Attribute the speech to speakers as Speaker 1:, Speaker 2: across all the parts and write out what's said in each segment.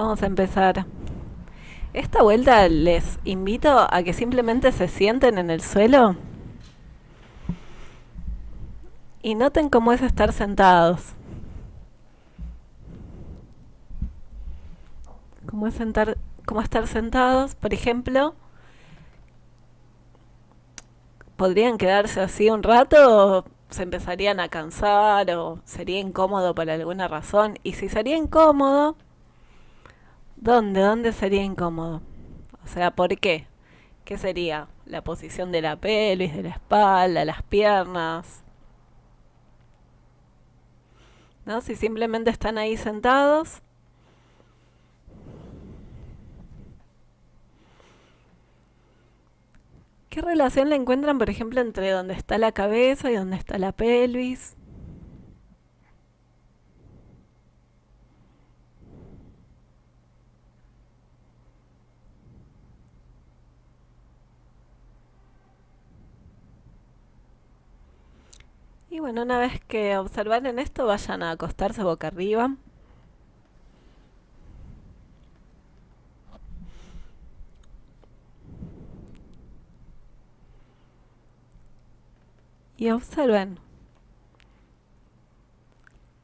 Speaker 1: Vamos a empezar. Esta vuelta les invito a que simplemente se sienten en el suelo y noten cómo es estar sentados. Cómo es cómo estar sentados, por ejemplo, podrían quedarse así un rato o se empezarían a cansar o sería incómodo por alguna razón. Y si sería incómodo, ¿dónde sería incómodo? O sea, ¿por qué? ¿Qué sería? La posición de la pelvis, de la espalda, las piernas, ¿no? Si simplemente están ahí sentados, ¿qué relación le encuentran, por ejemplo, entre donde está la cabeza y donde está la pelvis? Y bueno, una vez que observaron esto, vayan a acostarse boca arriba y observen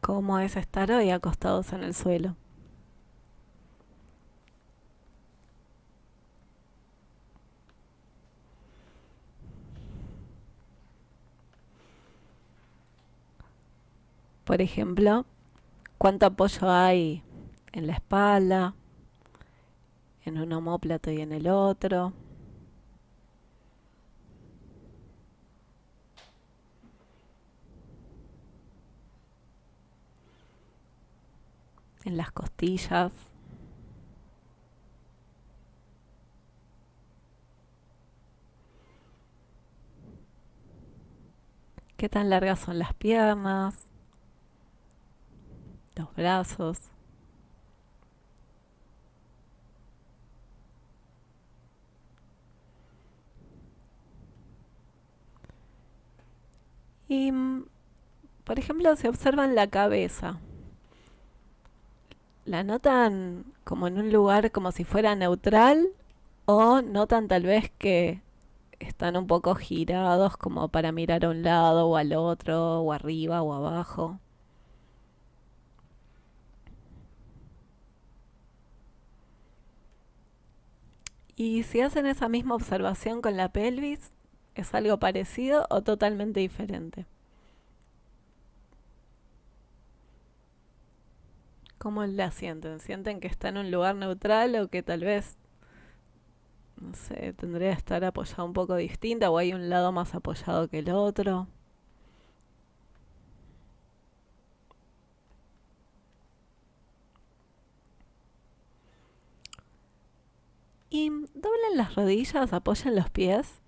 Speaker 1: cómo es estar hoy acostados en el suelo. Por ejemplo, cuánto apoyo hay en la espalda, en un omóplato y en el otro, en las costillas, qué tan largas son las piernas, los brazos. Y, por ejemplo, si observan la cabeza, ¿la notan como en un lugar como si fuera neutral o notan tal vez que están un poco girados como para mirar a un lado o al otro o arriba o abajo? Y si hacen esa misma observación con la pelvis, ¿es algo parecido o totalmente diferente? ¿Cómo la sienten? ¿Sienten que está en un lugar neutral o que tal vez, no sé, tendría que estar apoyado un poco distinta o hay un lado más apoyado que el otro? Y doblen las rodillas, apoyen los pies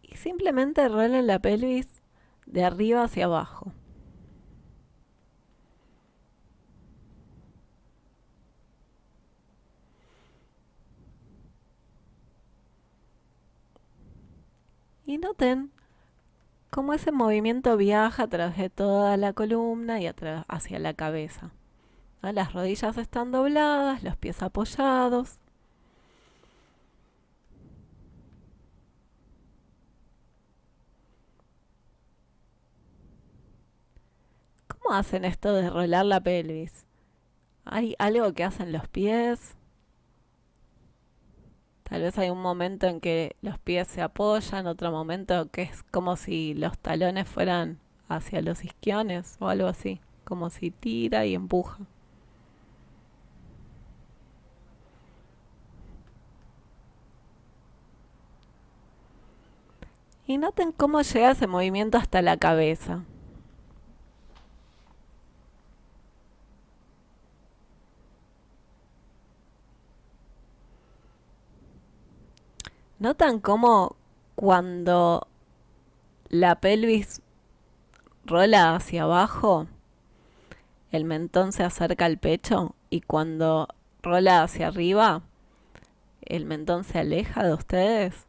Speaker 1: y simplemente rolen la pelvis de arriba hacia abajo. Y noten cómo ese movimiento viaja a través de toda la columna y hacia la cabeza, ¿no? Las rodillas están dobladas, los pies apoyados. ¿Cómo hacen esto de rolar la pelvis? ¿Hay algo que hacen los pies? Tal vez hay un momento en que los pies se apoyan, otro momento que es como si los talones fueran hacia los isquiones o algo así, como si tira y empuja. Y noten cómo llega ese movimiento hasta la cabeza. Notan cómo cuando la pelvis rola hacia abajo, el mentón se acerca al pecho y cuando rola hacia arriba, el mentón se aleja de ustedes.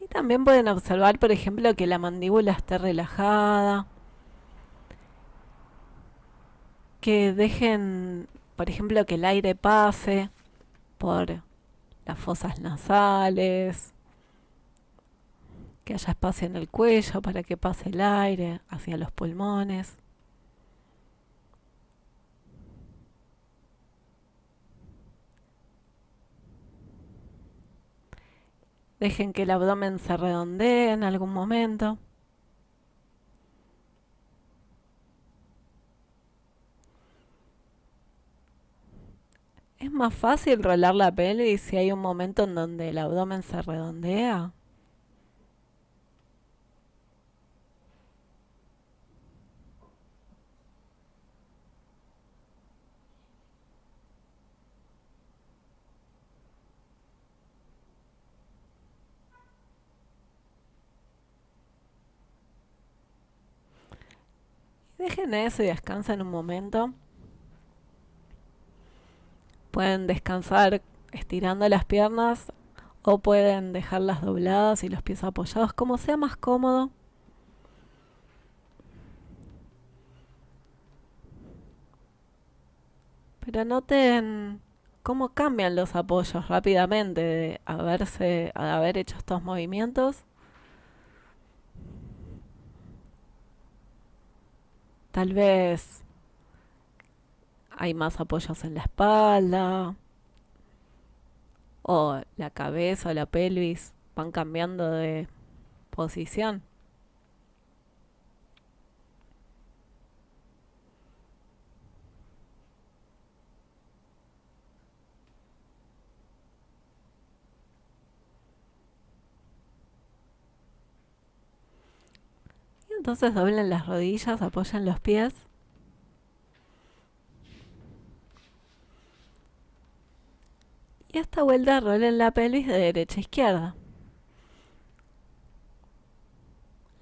Speaker 1: Y también pueden observar, por ejemplo, que la mandíbula esté relajada, que dejen, por ejemplo, que el aire pase por las fosas nasales, que haya espacio en el cuello para que pase el aire hacia los pulmones. Dejen que el abdomen se redondee en algún momento. Es más fácil rolar la pelvis si hay un momento en donde el abdomen se redondea. Dejen eso y descansen un momento. Pueden descansar estirando las piernas o pueden dejarlas dobladas y los pies apoyados, como sea más cómodo. Pero noten cómo cambian los apoyos rápidamente de haber hecho estos movimientos. Tal vez hay más apoyos en la espalda o la cabeza o la pelvis van cambiando de posición. Y entonces doblen las rodillas, apoyen los pies. Y esta vuelta rolen la pelvis de derecha a izquierda.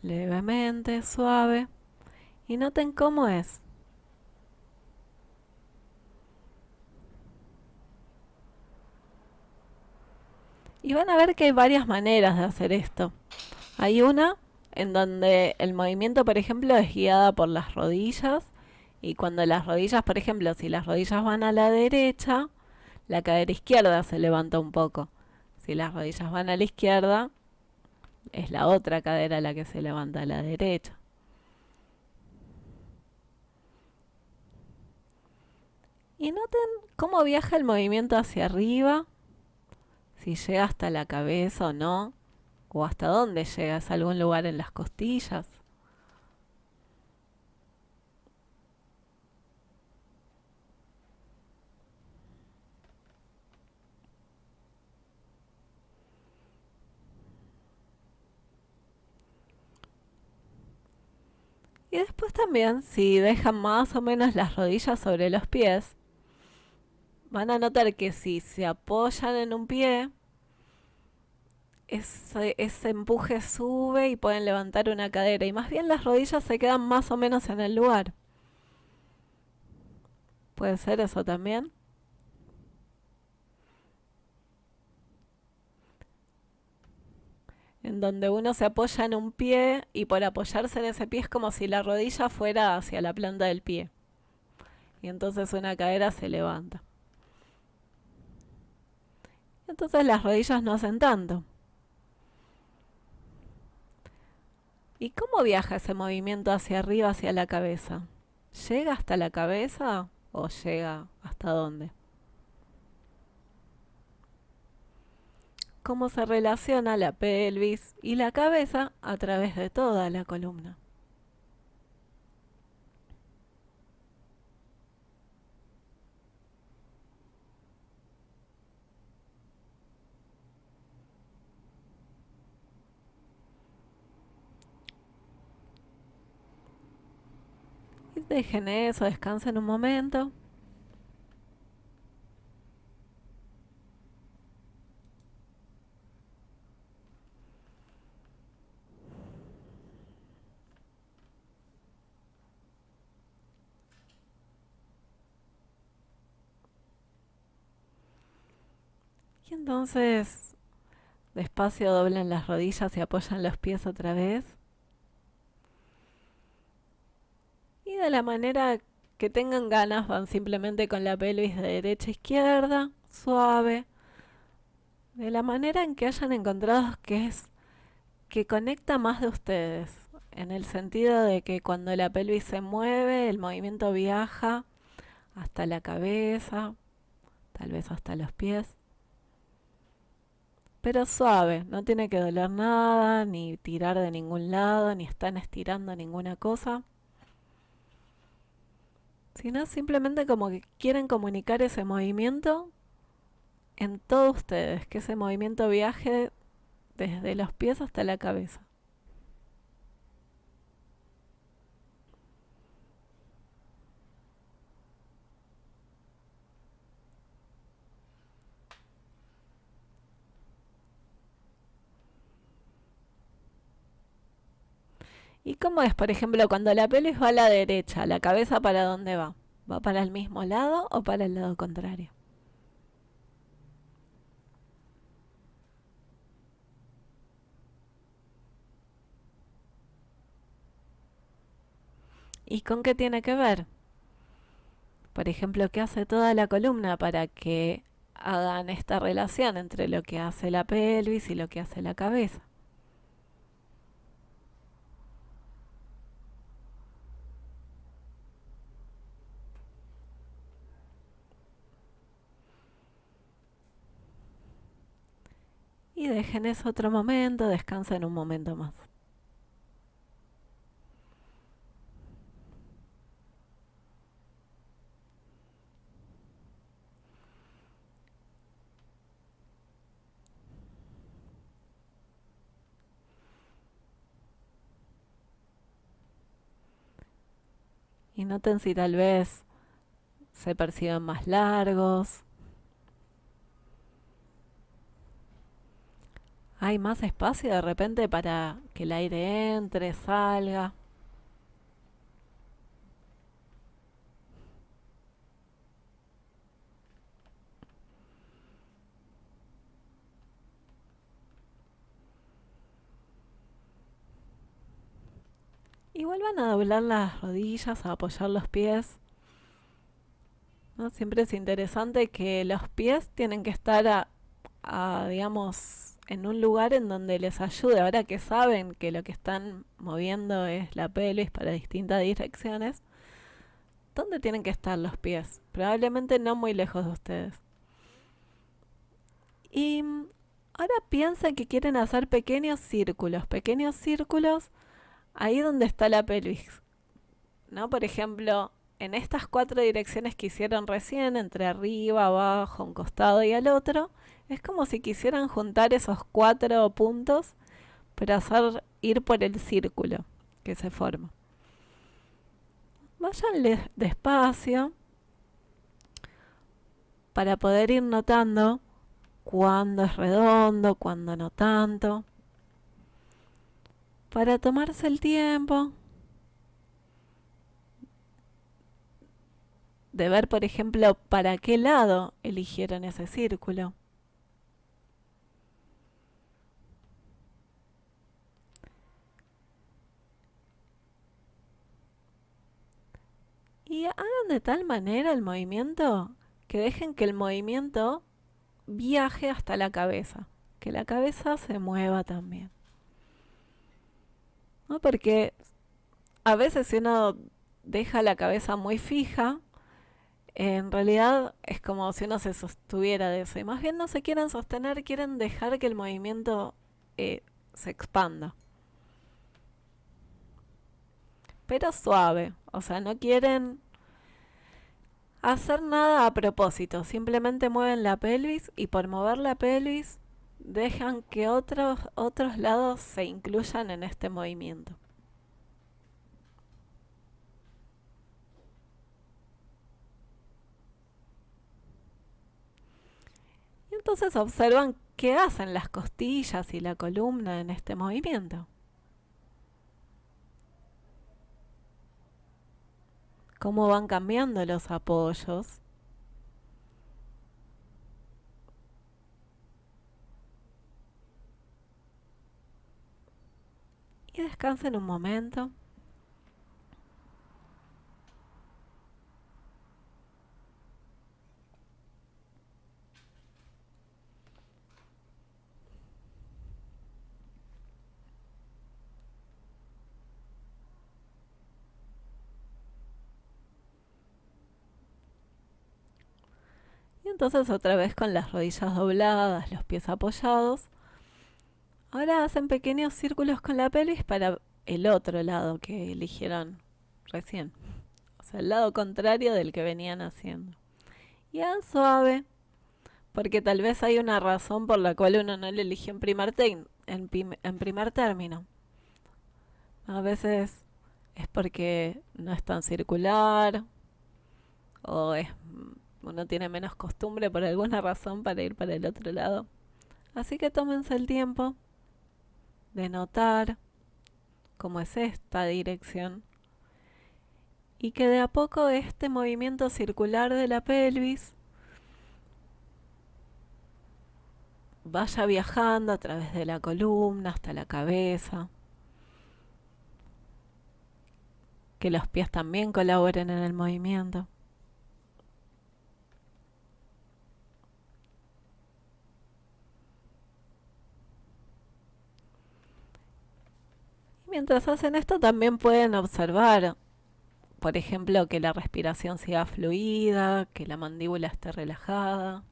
Speaker 1: Levemente, suave. Y noten cómo es. Y van a ver que hay varias maneras de hacer esto. Hay una en donde el movimiento, por ejemplo, es guiada por las rodillas. Y cuando las rodillas, por ejemplo, si las rodillas van a la derecha, la cadera izquierda se levanta un poco. Si las rodillas van a la izquierda, es la otra cadera la que se levanta a la derecha. Y noten cómo viaja el movimiento hacia arriba, si llega hasta la cabeza o no, o hasta dónde llega, ¿es algún lugar en las costillas? Y después también, si dejan más o menos las rodillas sobre los pies, van a notar que si se apoyan en un pie, ese empuje sube y pueden levantar una cadera. Y más bien las rodillas se quedan más o menos en el lugar. ¿Puede ser eso también? En donde uno se apoya en un pie y por apoyarse en ese pie es como si la rodilla fuera hacia la planta del pie. Y entonces una cadera se levanta. Entonces las rodillas no hacen tanto. ¿Y cómo viaja ese movimiento hacia arriba, hacia la cabeza? ¿Llega hasta la cabeza o llega hasta dónde? ¿Cómo se relaciona la pelvis y la cabeza a través de toda la columna? Y dejen eso, descansen un momento. Y entonces Despacio doblen las rodillas y apoyan los pies otra vez. Y de la manera que tengan ganas van simplemente con la pelvis de derecha a izquierda, suave. De la manera en que hayan encontrado que conecta más de ustedes. En el sentido de que cuando la pelvis se mueve, el movimiento viaja hasta la cabeza, tal vez hasta los pies. Pero suave, no tiene que doler nada, ni tirar de ningún lado, ni están estirando ninguna cosa. Sino simplemente como que quieren comunicar ese movimiento en todos ustedes, que ese movimiento viaje desde los pies hasta la cabeza. ¿Y cómo es, por ejemplo, cuando la pelvis va a la derecha, la cabeza para dónde va? ¿Va para el mismo lado o para el lado contrario? ¿Y con qué tiene que ver? Por ejemplo, ¿qué hace toda la columna para que hagan esta relación entre lo que hace la pelvis y lo que hace la cabeza? Y dejen eso otro momento, descansen un momento más. Y noten si tal vez se perciben más largos. Hay más espacio de repente para que el aire entre, salga. Y vuelvan a doblar las rodillas, a apoyar los pies. ¿No? Siempre es interesante que los pies tienen que estar digamos, en un lugar en donde les ayude. Ahora que saben que lo que están moviendo es la pelvis para distintas direcciones, ¿dónde tienen que estar los pies? Probablemente no muy lejos de ustedes. Y ahora piensen que quieren hacer pequeños círculos ahí donde está la pelvis. ¿No? Por ejemplo, en estas 4 direcciones que hicieron recién, entre arriba, abajo, un costado y al otro, es como si quisieran juntar esos 4 puntos para ir por el círculo que se forma. Vayan despacio para poder ir notando cuándo es redondo, cuándo no tanto. Para tomarse el tiempo de ver, por ejemplo, para qué lado eligieron ese círculo. Y hagan de tal manera el movimiento que dejen que el movimiento viaje hasta la cabeza, que la cabeza se mueva también. ¿No? Porque a veces si uno deja la cabeza muy fija, en realidad es como si uno se sostuviera de eso. Y más bien no se quieren sostener, quieren dejar que el movimiento se expanda. Pero suave. O sea, no quieren hacer nada a propósito. Simplemente mueven la pelvis y por mover la pelvis dejan que otros lados se incluyan en este movimiento. Y entonces observan qué hacen las costillas y la columna en este movimiento. Cómo van cambiando los apoyos. Y descansen un momento. Y entonces otra vez con las rodillas dobladas, los pies apoyados. Ahora hacen pequeños círculos con la pelvis para el otro lado que eligieron recién. O sea, el lado contrario del que venían haciendo. Y hagan suave, porque tal vez hay una razón por la cual uno no lo eligió en primer término. A veces es porque no es tan circular o uno tiene menos costumbre por alguna razón para ir para el otro lado. Así que tómense el tiempo de notar cómo es esta dirección y que de a poco este movimiento circular de la pelvis vaya viajando a través de la columna hasta la cabeza, que los pies también colaboren en el movimiento. Y mientras hacen esto también pueden observar, por ejemplo, que la respiración sea fluida, que la mandíbula esté relajada.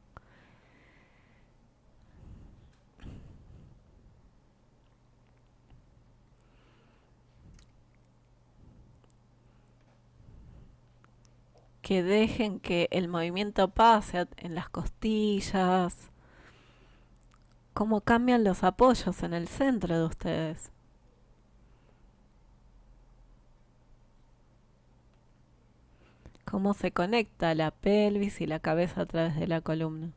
Speaker 1: Que dejen que el movimiento pase en las costillas, cómo cambian los apoyos en el centro de ustedes. Cómo se conecta la pelvis y la cabeza a través de la columna.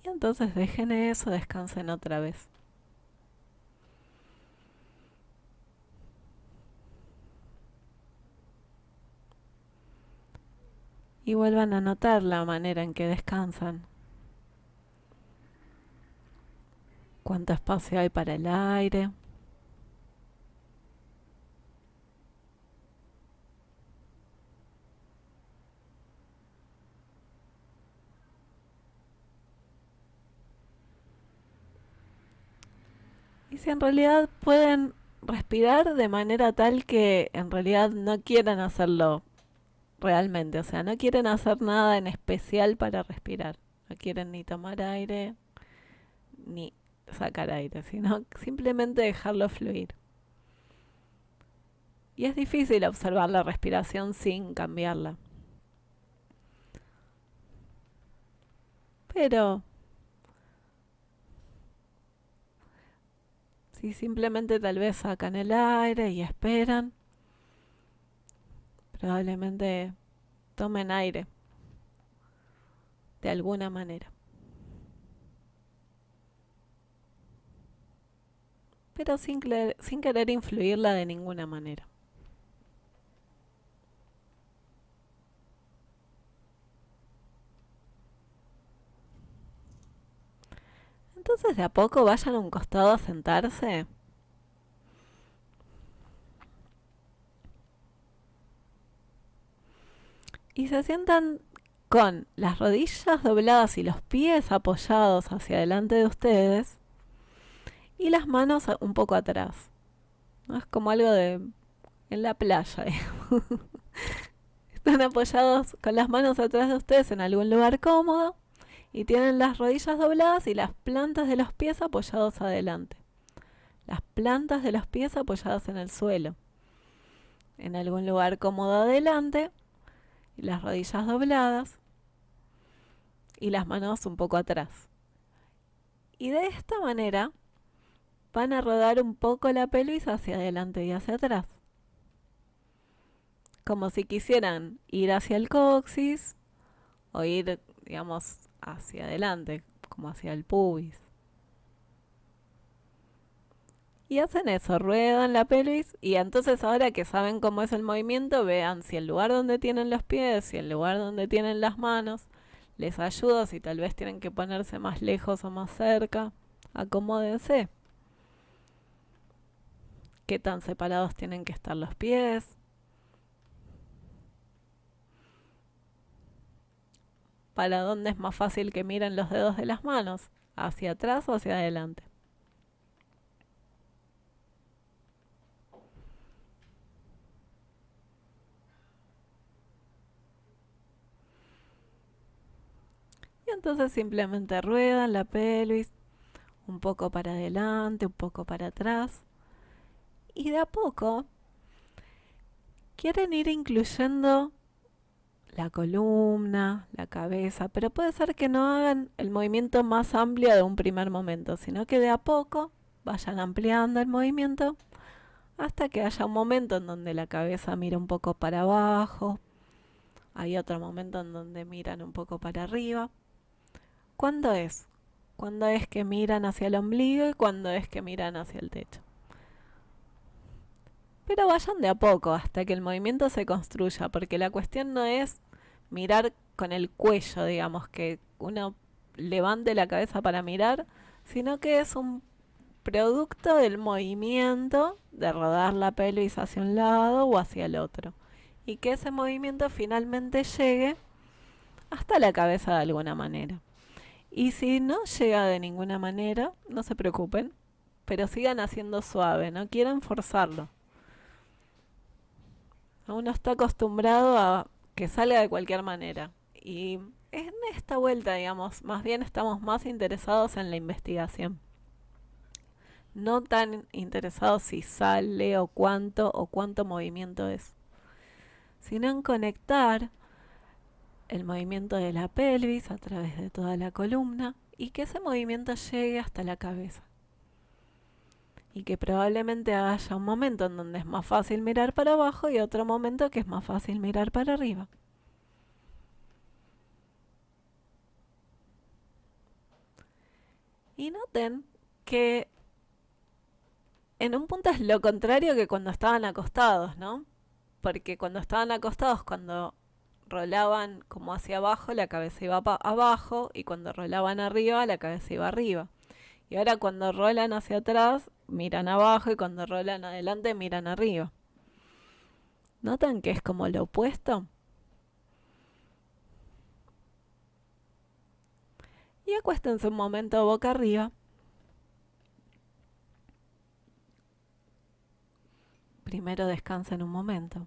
Speaker 1: Y entonces dejen eso, descansen otra vez. Y vuelvan a notar la manera en que descansan. Cuánto espacio hay para el aire. Y si en realidad pueden respirar de manera tal que en realidad no quieran hacerlo realmente, o sea, no quieren hacer nada en especial para respirar. No quieren ni tomar aire ni sacar aire, sino simplemente dejarlo fluir. Y es difícil observar la respiración sin cambiarla. Pero si simplemente tal vez sacan el aire y esperan, probablemente tomen aire de alguna manera. Pero sin querer influirla de ninguna manera. Entonces de a poco vayan a un costado a sentarse. Y se sientan con las rodillas dobladas y los pies apoyados hacia adelante de ustedes y las manos un poco atrás. ¿No? Es como algo de en la playa. Están apoyados con las manos atrás de ustedes en algún lugar cómodo y tienen las rodillas dobladas y las plantas de los pies apoyados adelante. Las plantas de los pies apoyadas en el suelo. En algún lugar cómodo adelante y las rodillas dobladas y las manos un poco atrás. Y de esta manera van a rodar un poco la pelvis hacia adelante y hacia atrás. Como si quisieran ir hacia el coxis o ir, digamos, hacia adelante, como hacia el pubis. Y hacen eso, ruedan la pelvis y entonces ahora que saben cómo es el movimiento, vean si el lugar donde tienen los pies, si el lugar donde tienen las manos, Les ayudo si tal vez tienen que ponerse más lejos o más cerca. Acomódense. ¿Qué tan separados tienen que estar los pies? ¿Para dónde es más fácil que miren los dedos de las manos? ¿Hacia atrás o hacia adelante? Y entonces simplemente ruedan la pelvis un poco para adelante, un poco para atrás. Y de a poco quieren ir incluyendo la columna, la cabeza, pero puede ser que no hagan el movimiento más amplio de un primer momento, sino que de a poco vayan ampliando el movimiento hasta que haya un momento en donde la cabeza mira un poco para abajo, hay otro momento en donde miran un poco para arriba. ¿Cuándo es? ¿Cuándo es que miran hacia el ombligo y cuándo es que miran hacia el techo? Pero vayan de a poco hasta que el movimiento se construya, porque la cuestión no es mirar con el cuello, digamos, que uno levante la cabeza para mirar, sino que es un producto del movimiento de rodar la pelvis hacia un lado o hacia el otro. Y que ese movimiento finalmente llegue hasta la cabeza de alguna manera. Y si no llega de ninguna manera, no se preocupen, pero sigan haciendo suave, no quieran forzarlo. Uno está acostumbrado a que salga de cualquier manera. Y en esta vuelta, digamos, más bien estamos más interesados en la investigación. No tan interesados si sale o cuánto movimiento es, sino en conectar el movimiento de la pelvis a través de toda la columna y que ese movimiento llegue hasta la cabeza. Y que probablemente haya un momento en donde es más fácil mirar para abajo y otro momento que es más fácil mirar para arriba. Y noten que en un punto es lo contrario que cuando estaban acostados, ¿no? Porque cuando estaban acostados, cuando rolaban como hacia abajo, la cabeza iba abajo, y cuando rolaban arriba, la cabeza iba arriba. Y ahora cuando rolan hacia atrás, miran abajo, y cuando rolan adelante, miran arriba. ¿Notan que es como lo opuesto? Y acuéstense un momento boca arriba. Primero descansen un momento.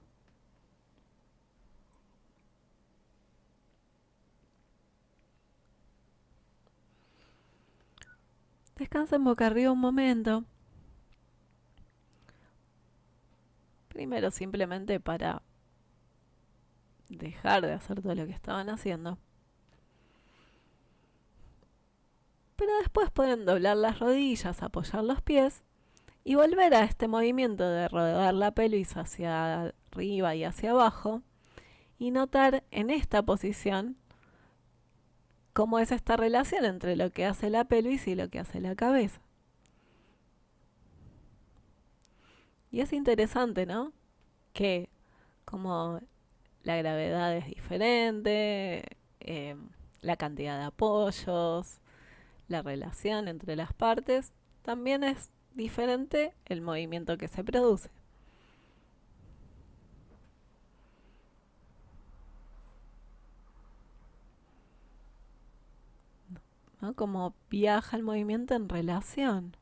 Speaker 1: Descansen boca arriba un momento. Primero simplemente para dejar de hacer todo lo que estaban haciendo. Pero después pueden doblar las rodillas, apoyar los pies y volver a este movimiento de rodar la pelvis hacia arriba y hacia abajo y notar en esta posición cómo es esta relación entre lo que hace la pelvis y lo que hace la cabeza. Y es interesante, ¿no? Que como la gravedad es diferente, la cantidad de apoyos, la relación entre las partes, también es diferente el movimiento que se produce. ¿No? Como viaja el movimiento en relación.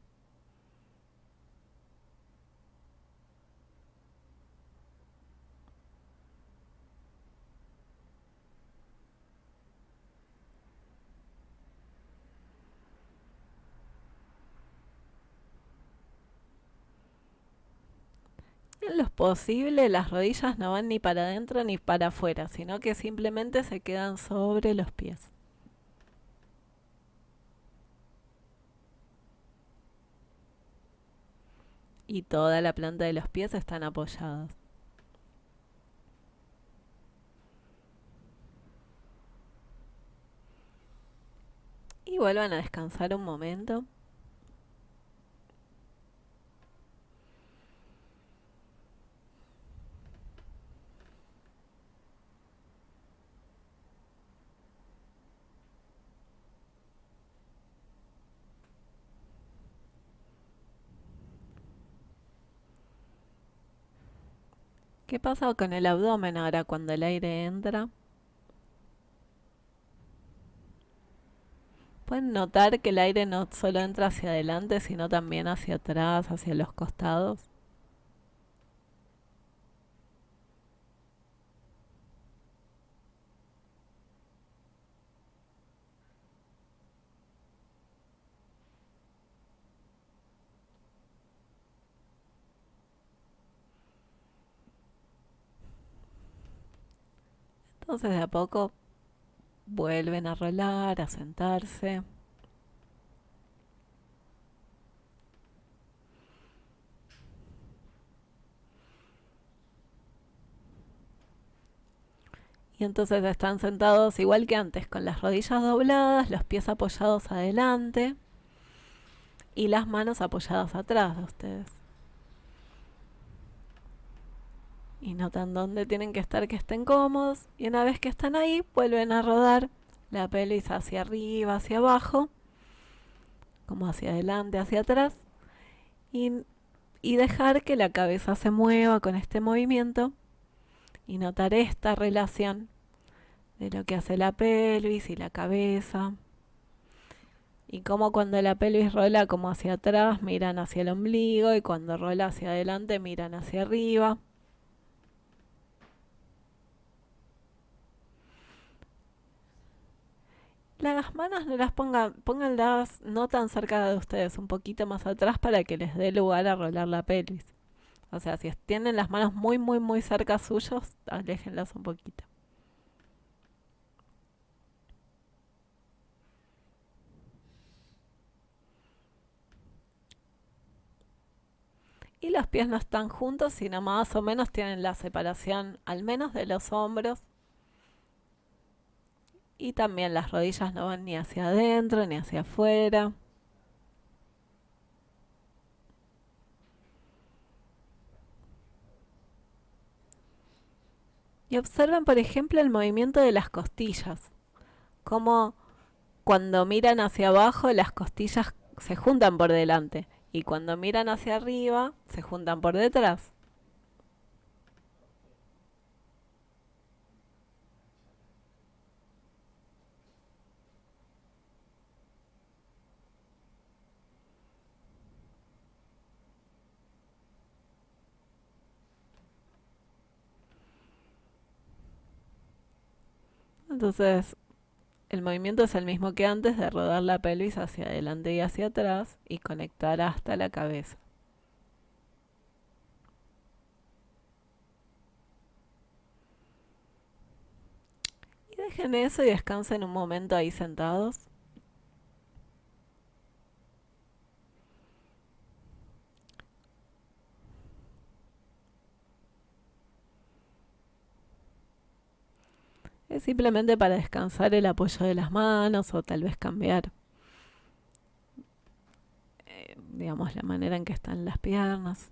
Speaker 1: En lo posible, las rodillas no van ni para adentro ni para afuera, sino que simplemente se quedan sobre los pies. Y toda la planta de los pies están apoyados. Y vuelvan a descansar un momento. ¿Qué pasa con el abdomen ahora cuando el aire entra? Pueden notar que el aire no solo entra hacia adelante, sino también hacia atrás, hacia los costados. Entonces de a poco vuelven a rolar, a sentarse. Y entonces están sentados igual que antes, con las rodillas dobladas, los pies apoyados adelante y las manos apoyadas atrás de ustedes. Y notan dónde tienen que estar, que estén cómodos. Y una vez que están ahí, vuelven a rodar la pelvis hacia arriba, hacia abajo, como hacia adelante, hacia atrás. Y, y dejar que la cabeza se mueva con este movimiento. Y notar esta relación de lo que hace la pelvis y la cabeza. Y como cuando la pelvis rola como hacia atrás, miran hacia el ombligo. Y cuando rola hacia adelante, miran hacia arriba. Las manos no las pongan, pónganlas no tan cerca de ustedes, un poquito más atrás para que les dé lugar a rolar la pelvis. O sea, si tienen las manos muy, muy, muy cerca suyos, aléjenlas un poquito. Y los pies no están juntos, sino más o menos tienen la separación al menos de los hombros. Y también las rodillas no van ni hacia adentro ni hacia afuera. Y observen, por ejemplo, el movimiento de las costillas. Como cuando miran hacia abajo, las costillas se juntan por delante. Y cuando miran hacia arriba, se juntan por detrás. Entonces, el movimiento es el mismo que antes de rodar la pelvis hacia adelante y hacia atrás y conectar hasta la cabeza. Y dejen eso y descansen un momento ahí sentados. Es simplemente para descansar el apoyo de las manos o tal vez cambiar, digamos, la manera en que están las piernas.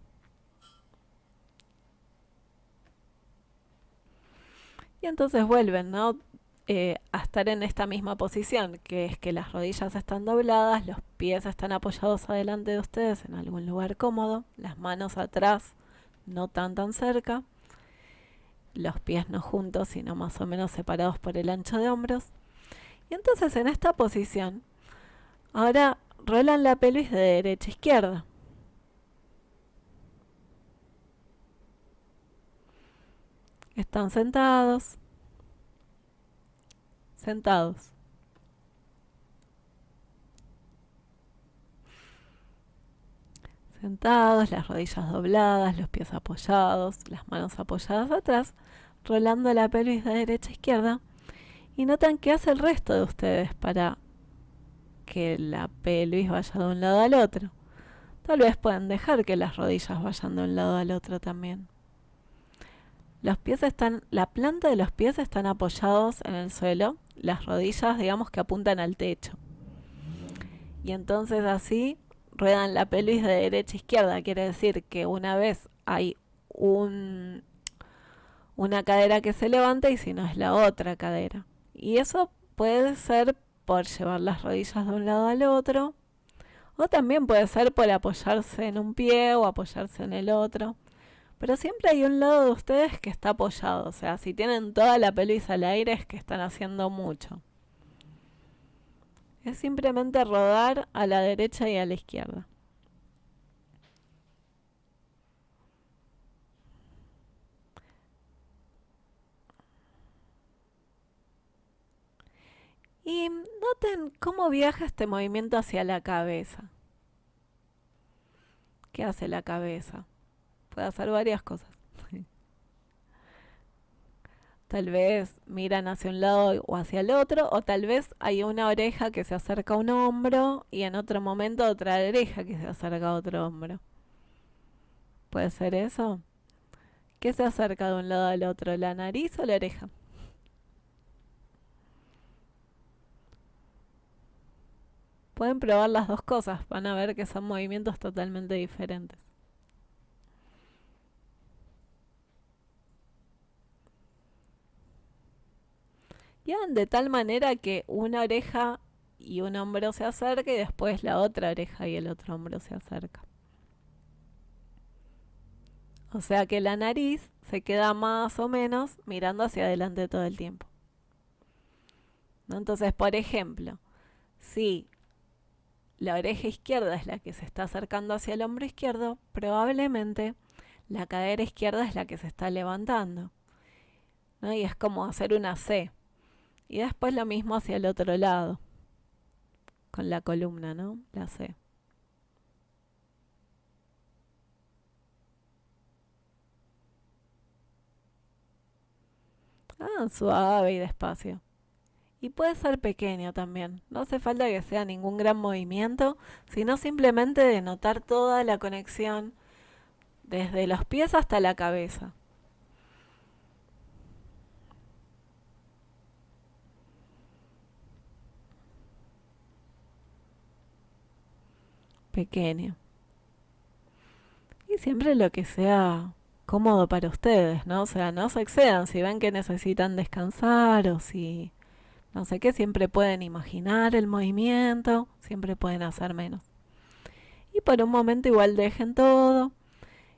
Speaker 1: Y entonces vuelven, ¿no? A estar en esta misma posición, que es que las rodillas están dobladas, los pies están apoyados adelante de ustedes en algún lugar cómodo, las manos atrás, no tan cerca, los pies no juntos, sino más o menos separados por el ancho de hombros. Y entonces en esta posición, ahora rolan la pelvis de derecha a izquierda. Están sentados, sentados. Sentados, las rodillas dobladas, los pies apoyados, las manos apoyadas atrás, rolando la pelvis de derecha a izquierda. Y notan qué hace el resto de ustedes para que la pelvis vaya de un lado al otro. Tal vez pueden dejar que las rodillas vayan de un lado al otro también. Los pies están, la planta de los pies están apoyados en el suelo, las rodillas digamos que apuntan al techo. Y entonces así ruedan la pelvis de derecha a izquierda, quiere decir que una vez hay una cadera que se levanta y si no es la otra cadera. Y eso puede ser por llevar las rodillas de un lado al otro, o también puede ser por apoyarse en un pie o apoyarse en el otro. Pero siempre hay un lado de ustedes que está apoyado. O sea, si tienen toda la pelvis al aire es que están haciendo mucho. Es simplemente rodar a la derecha y a la izquierda. Y noten cómo viaja este movimiento hacia la cabeza. ¿Qué hace la cabeza? Puede hacer varias cosas. Tal vez miran hacia un lado o hacia el otro, o tal vez hay una oreja que se acerca a un hombro y en otro momento otra oreja que se acerca a otro hombro. ¿Puede ser eso? ¿Qué se acerca de un lado al otro, la nariz o la oreja? Pueden probar las dos cosas, van a ver que son movimientos totalmente diferentes. Y hagan de tal manera que una oreja y un hombro se acerca y después la otra oreja y el otro hombro se acerca. O sea que la nariz se queda más o menos mirando hacia adelante todo el tiempo. ¿No? Entonces, por ejemplo, si la oreja izquierda es la que se está acercando hacia el hombro izquierdo, probablemente la cadera izquierda es la que se está levantando. ¿No? Y es como hacer una C. Y después lo mismo hacia el otro lado, con la columna, ¿no? La C. Suave y despacio. Y puede ser pequeño también. No hace falta que sea ningún gran movimiento, sino simplemente de notar toda la conexión desde los pies hasta la cabeza. Pequeño. Y siempre lo que sea cómodo para ustedes, ¿no? O sea, no se excedan si ven que necesitan descansar o si no sé qué, siempre pueden imaginar el movimiento, siempre pueden hacer menos. Y por un momento igual dejen todo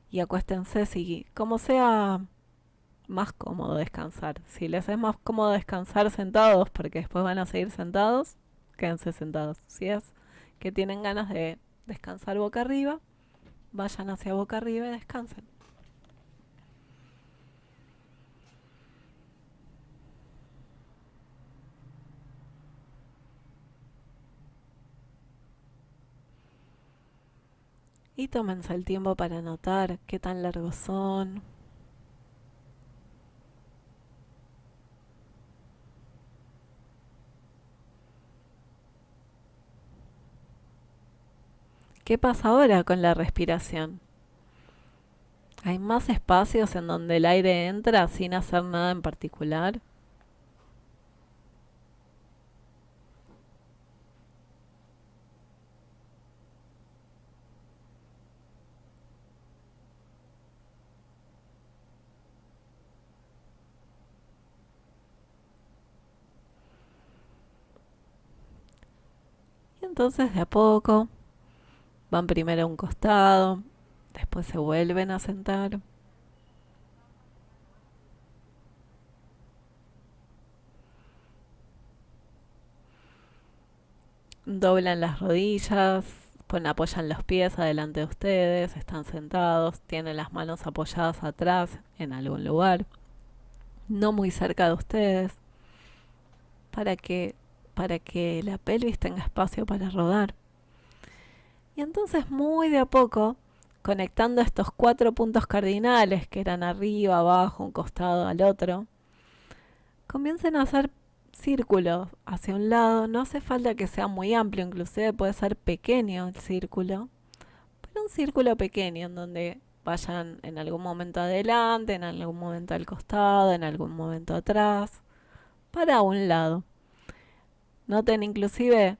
Speaker 1: y acuéstense si como sea más cómodo descansar. Si les es más cómodo descansar sentados porque después van a seguir sentados, quédense sentados. Si es que tienen ganas de descansar boca arriba, vayan hacia boca arriba y descansen. Y tómense el tiempo para notar qué tan largos son. ¿Qué pasa ahora con la respiración? ¿Hay más espacios en donde el aire entra sin hacer nada en particular? Y entonces de a poco van primero a un costado, después se vuelven a sentar. Doblan las rodillas, apoyan los pies adelante de ustedes, están sentados, tienen las manos apoyadas atrás en algún lugar, no muy cerca de ustedes, para que, para que la pelvis tenga espacio para rodar. Y entonces muy de a poco, conectando estos 4 puntos cardinales que eran arriba, abajo, un costado al otro, comiencen a hacer círculos hacia un lado. No hace falta que sea muy amplio, inclusive puede ser pequeño el círculo, pero un círculo pequeño en donde vayan en algún momento adelante, en algún momento al costado, en algún momento atrás, para un lado. Noten inclusive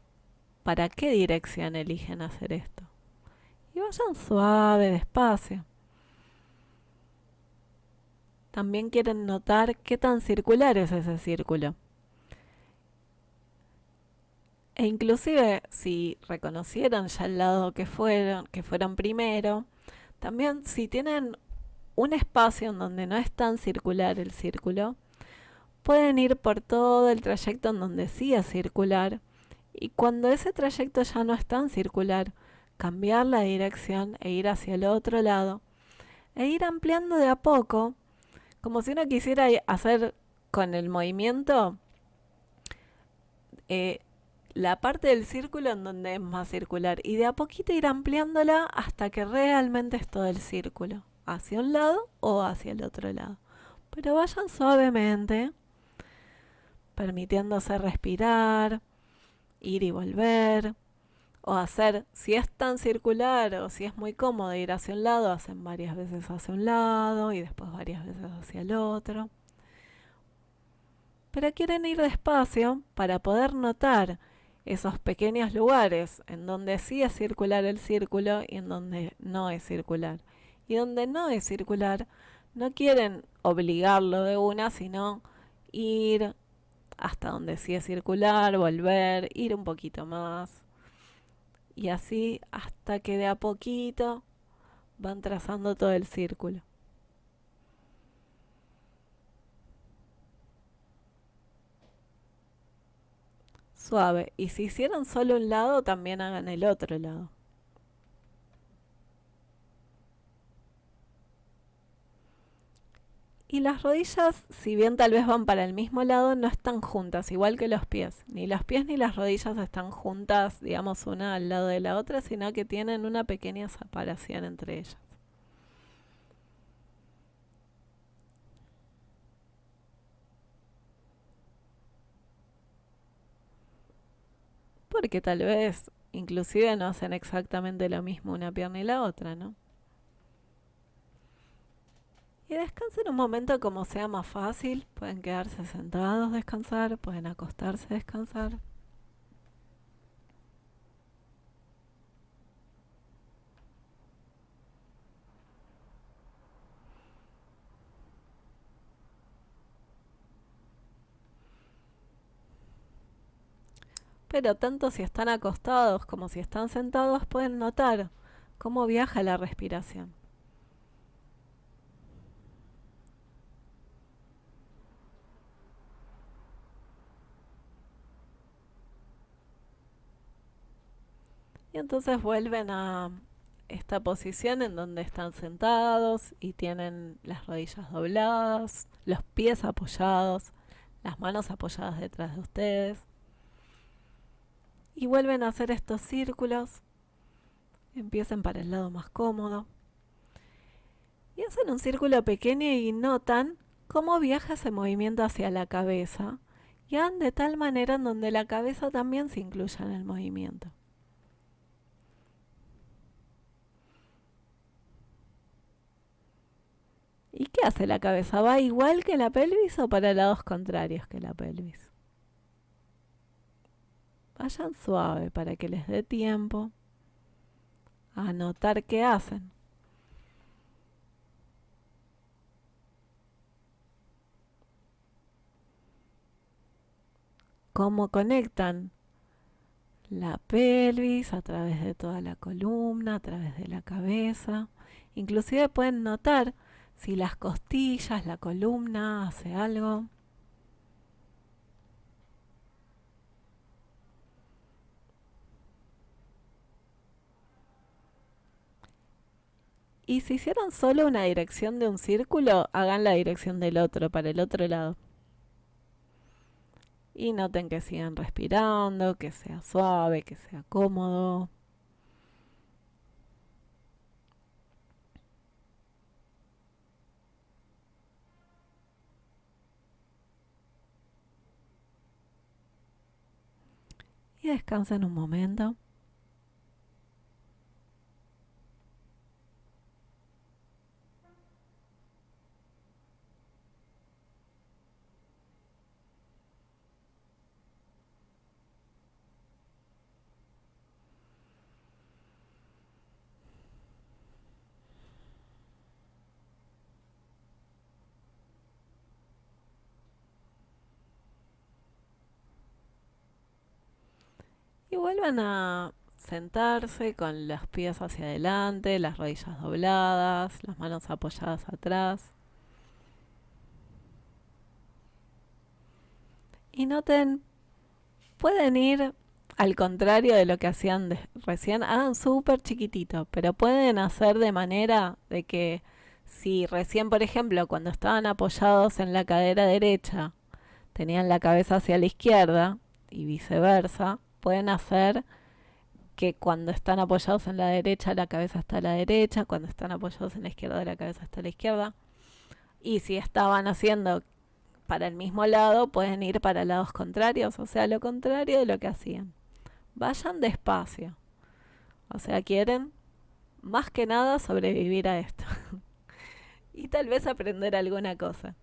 Speaker 1: para qué dirección eligen hacer esto. Y vayan suave, despacio. También quieren notar qué tan circular es ese círculo. E inclusive si reconocieron ya el lado que fueron primero, también si tienen un espacio en donde no es tan circular el círculo, pueden ir por todo el trayecto en donde sí es circular, y cuando ese trayecto ya no es tan circular, cambiar la dirección e ir hacia el otro lado, e ir ampliando de a poco, como si uno quisiera hacer con el movimiento eh, la parte del círculo en donde es más circular, y de a poquito ir ampliándola hasta que realmente es todo el círculo, hacia un lado o hacia el otro lado. Pero vayan suavemente, permitiéndose respirar, ir y volver, o hacer, si es tan circular o si es muy cómodo ir hacia un lado, hacen varias veces hacia un lado y después varias veces hacia el otro. Pero quieren ir despacio para poder notar esos pequeños lugares en donde sí es circular el círculo y en donde no es circular. Y donde no es circular, no quieren obligarlo de una, sino ir hasta donde sí es circular, volver, ir un poquito más. Y así hasta que de a poquito van trazando todo el círculo. Suave. Y si hicieron solo un lado, también hagan el otro lado. Y las rodillas, si bien tal vez van para el mismo lado, no están juntas, igual que los pies. Ni los pies ni las rodillas están juntas, digamos, una al lado de la otra, sino que tienen una pequeña separación entre ellas. Porque tal vez, inclusive, no hacen exactamente lo mismo una pierna y la otra, ¿no? Y descansen un momento como sea más fácil. Pueden quedarse sentados, descansar, pueden acostarse, descansar. Pero tanto si están acostados como si están sentados pueden notar cómo viaja la respiración. Y entonces vuelven a esta posición en donde están sentados y tienen las rodillas dobladas, los pies apoyados, las manos apoyadas detrás de ustedes. Y vuelven a hacer estos círculos. Empiecen para el lado más cómodo. Y hacen un círculo pequeño y notan cómo viaja ese movimiento hacia la cabeza. Y hagan de tal manera en donde la cabeza también se incluya en el movimiento. ¿Y qué hace la cabeza? ¿Va igual que la pelvis o para lados contrarios que la pelvis? Vayan suave para que les dé tiempo a notar qué hacen. Cómo conectan la pelvis a través de toda la columna, a través de la cabeza. Inclusive pueden notar si las costillas, la columna hace algo. Y si hicieron solo una dirección de un círculo, hagan la dirección del otro, para el otro lado. Y noten que sigan respirando, que sea suave, que sea cómodo. Y descansen un momento. Y vuelvan a sentarse con los pies hacia adelante, las rodillas dobladas, las manos apoyadas atrás. Y noten, pueden ir al contrario de lo que hacían recién, hagan súper chiquitito, pero pueden hacer de manera de que si recién, por ejemplo, cuando estaban apoyados en la cadera derecha, tenían la cabeza hacia la izquierda y viceversa, pueden hacer que cuando están apoyados en la derecha la cabeza está a la derecha, cuando están apoyados en la izquierda la cabeza está a la izquierda. Y si estaban haciendo para el mismo lado, pueden ir para lados contrarios, o sea, lo contrario de lo que hacían. Vayan despacio. O sea, quieren más que nada sobrevivir a esto. Y tal vez aprender alguna cosa.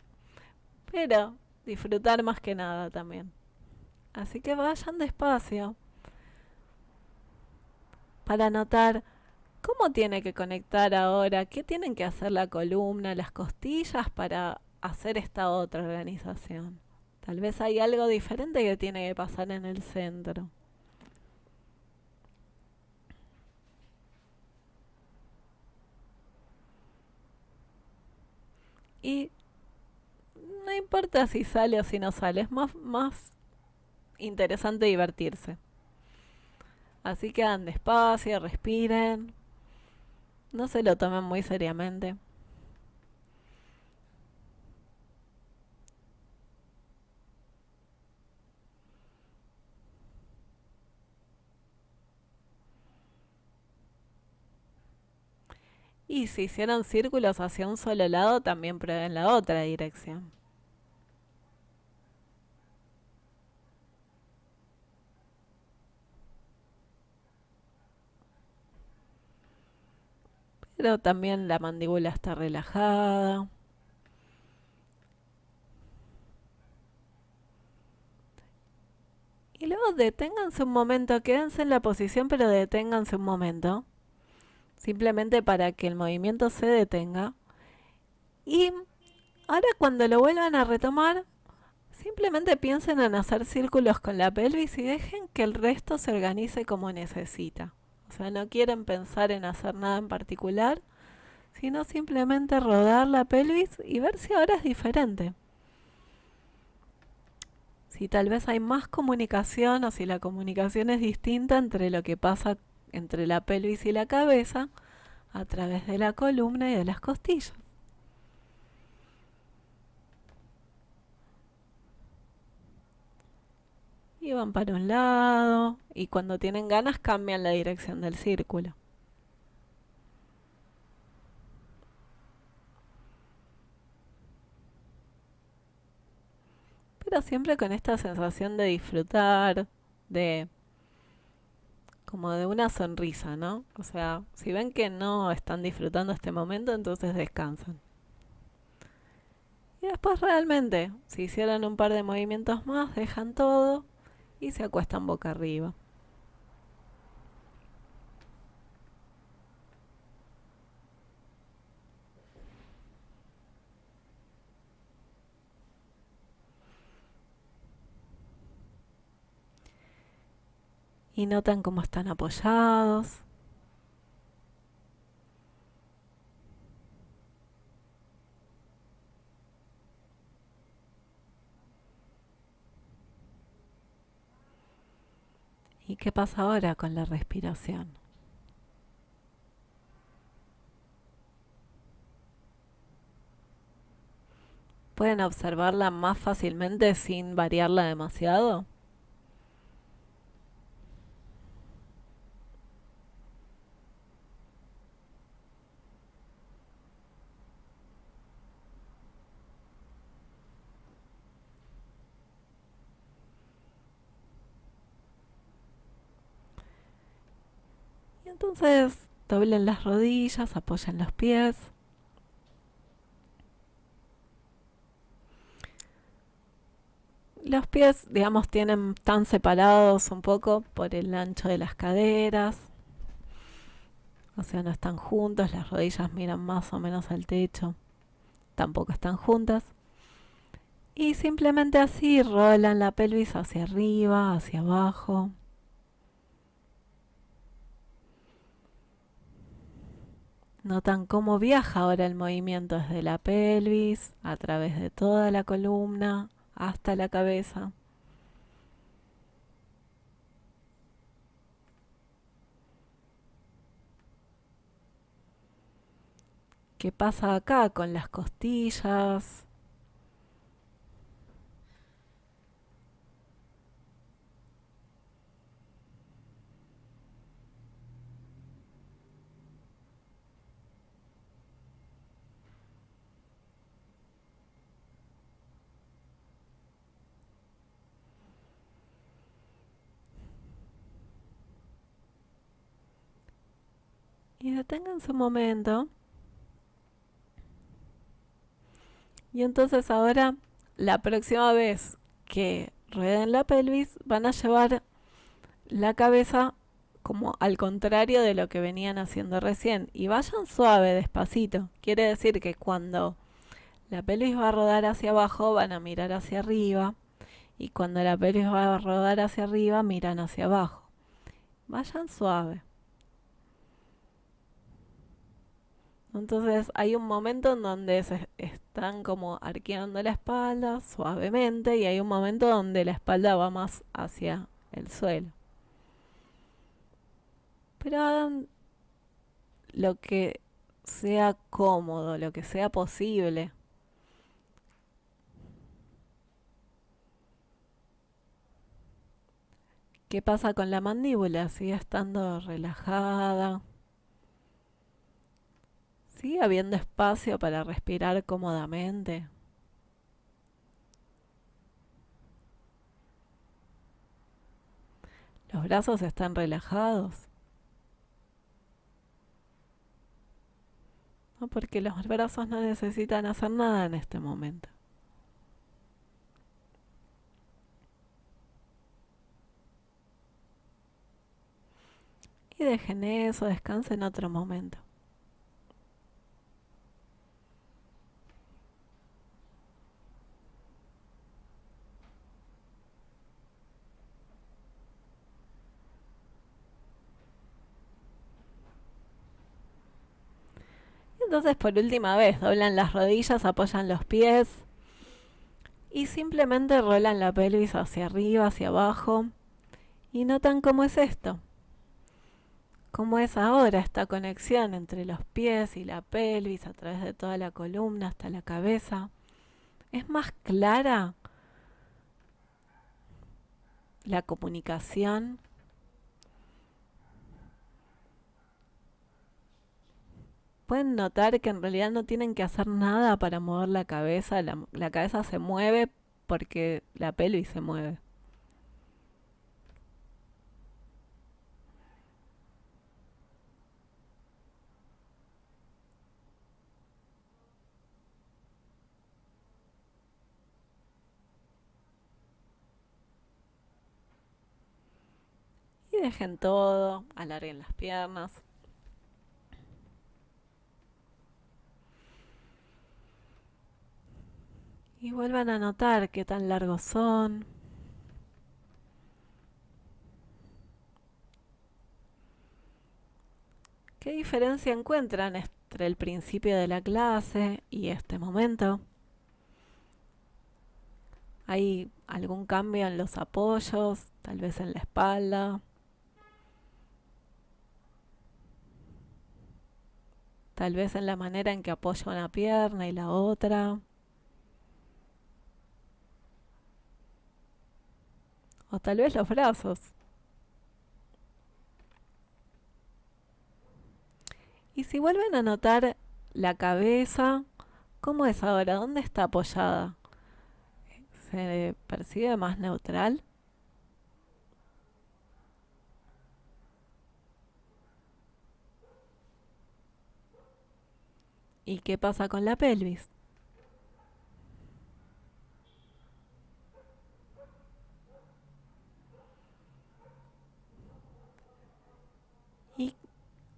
Speaker 1: Pero disfrutar más que nada también. Así que vayan despacio para notar cómo tiene que conectar ahora, qué tienen que hacer la columna, las costillas para hacer esta otra organización. Tal vez hay algo diferente que tiene que pasar en el centro. Y no importa si sale o si no sale, es más interesante divertirse. Así que anden despacio, respiren, no se lo tomen muy seriamente. Y si hicieron círculos hacia un solo lado, también prueben la otra dirección. Pero también la mandíbula está relajada. Y luego deténganse un momento, quédense en la posición, pero deténganse un momento. Simplemente para que el movimiento se detenga. Y ahora cuando lo vuelvan a retomar, simplemente piensen en hacer círculos con la pelvis y dejen que el resto se organice como necesita. O sea, no quieren pensar en hacer nada en particular, sino simplemente rodar la pelvis y ver si ahora es diferente. Si tal vez hay más comunicación o si la comunicación es distinta entre lo que pasa entre la pelvis y la cabeza a través de la columna y de las costillas. Y van para un lado y cuando tienen ganas cambian la dirección del círculo. Pero siempre con esta sensación de disfrutar, de como de una sonrisa, ¿no? O sea, si ven que no están disfrutando este momento, entonces descansan. Y después realmente, si hicieran un par de movimientos más, dejan todo y se acuestan boca arriba. Y notan cómo están apoyados. ¿Y qué pasa ahora con la respiración? ¿Pueden observarla más fácilmente sin variarla demasiado? Y entonces doblen las rodillas, apoyen los pies. Los pies, digamos, están separados un poco por el ancho de las caderas. O sea, no están juntos, las rodillas miran más o menos al techo. Tampoco están juntas. Y simplemente así rolan la pelvis hacia arriba, hacia abajo. Notan cómo viaja ahora el movimiento desde la pelvis, a través de toda la columna, hasta la cabeza. ¿Qué pasa acá con las costillas? Y deténganse un momento. Y entonces ahora, la próxima vez que rueden la pelvis, van a llevar la cabeza como al contrario de lo que venían haciendo recién. Y vayan suave, despacito. Quiere decir que cuando la pelvis va a rodar hacia abajo, van a mirar hacia arriba. Y cuando la pelvis va a rodar hacia arriba, miran hacia abajo. Vayan suave. Entonces hay un momento en donde se están como arqueando la espalda suavemente y hay un momento donde la espalda va más hacia el suelo. Pero hagan lo que sea cómodo, lo que sea posible. ¿Qué pasa con la mandíbula? ¿Sigue estando relajada? ¿Sigue habiendo espacio para respirar cómodamente? ¿Los brazos están relajados? No, porque los brazos no necesitan hacer nada en este momento. Y dejen eso, descansen otro momento. Y entonces por última vez, doblan las rodillas, apoyan los pies y simplemente rolan la pelvis hacia arriba, hacia abajo. Y notan cómo es esto. Cómo es ahora esta conexión entre los pies y la pelvis a través de toda la columna hasta la cabeza. Es más clara la comunicación. Pueden notar que en realidad no tienen que hacer nada para mover la cabeza. La cabeza se mueve porque la pelvis se mueve. Y dejen todo, alarguen las piernas. Y vuelvan a notar qué tan largos son. ¿Qué diferencia encuentran entre el principio de la clase y este momento? ¿Hay algún cambio en los apoyos? Tal vez en la espalda. Tal vez en la manera en que apoyo una pierna y la otra. O tal vez los brazos. Y si vuelven a notar la cabeza, ¿cómo es ahora? ¿Dónde está apoyada? ¿Se percibe más neutral? ¿Y qué pasa con la pelvis? ¿Y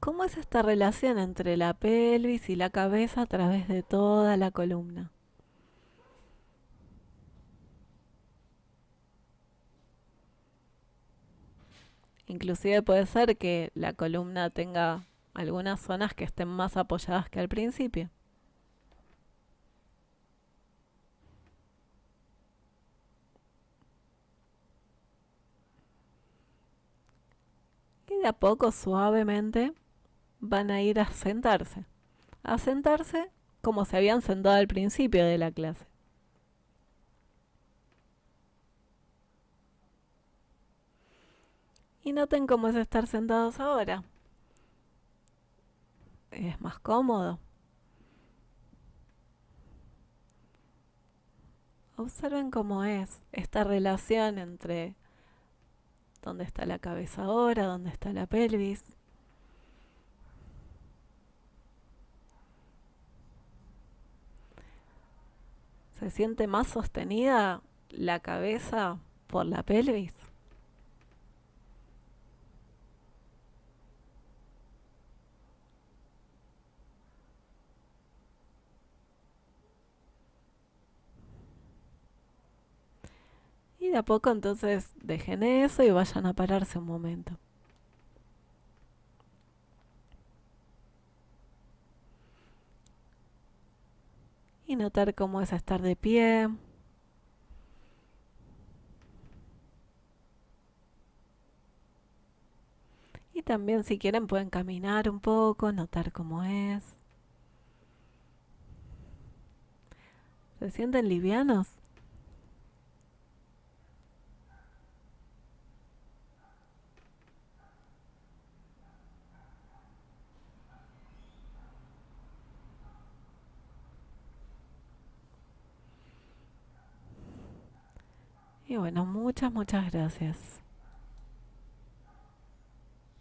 Speaker 1: cómo es esta relación entre la pelvis y la cabeza a través de toda la columna? Inclusive puede ser que la columna tenga algunas zonas que estén más apoyadas que al principio. Y de a poco, suavemente, van a ir a sentarse como se habían sentado al principio de la clase. Y noten cómo es estar sentados ahora. Es más cómodo. Observen cómo es esta relación entre dónde está la cabeza ahora, dónde está la pelvis. ¿Se siente más sostenida la cabeza por la pelvis? Y de a poco entonces dejen eso y vayan a pararse un momento. Y notar cómo es estar de pie. Y también si quieren pueden caminar un poco, notar cómo es. ¿Se sienten livianos? Y bueno, muchas gracias.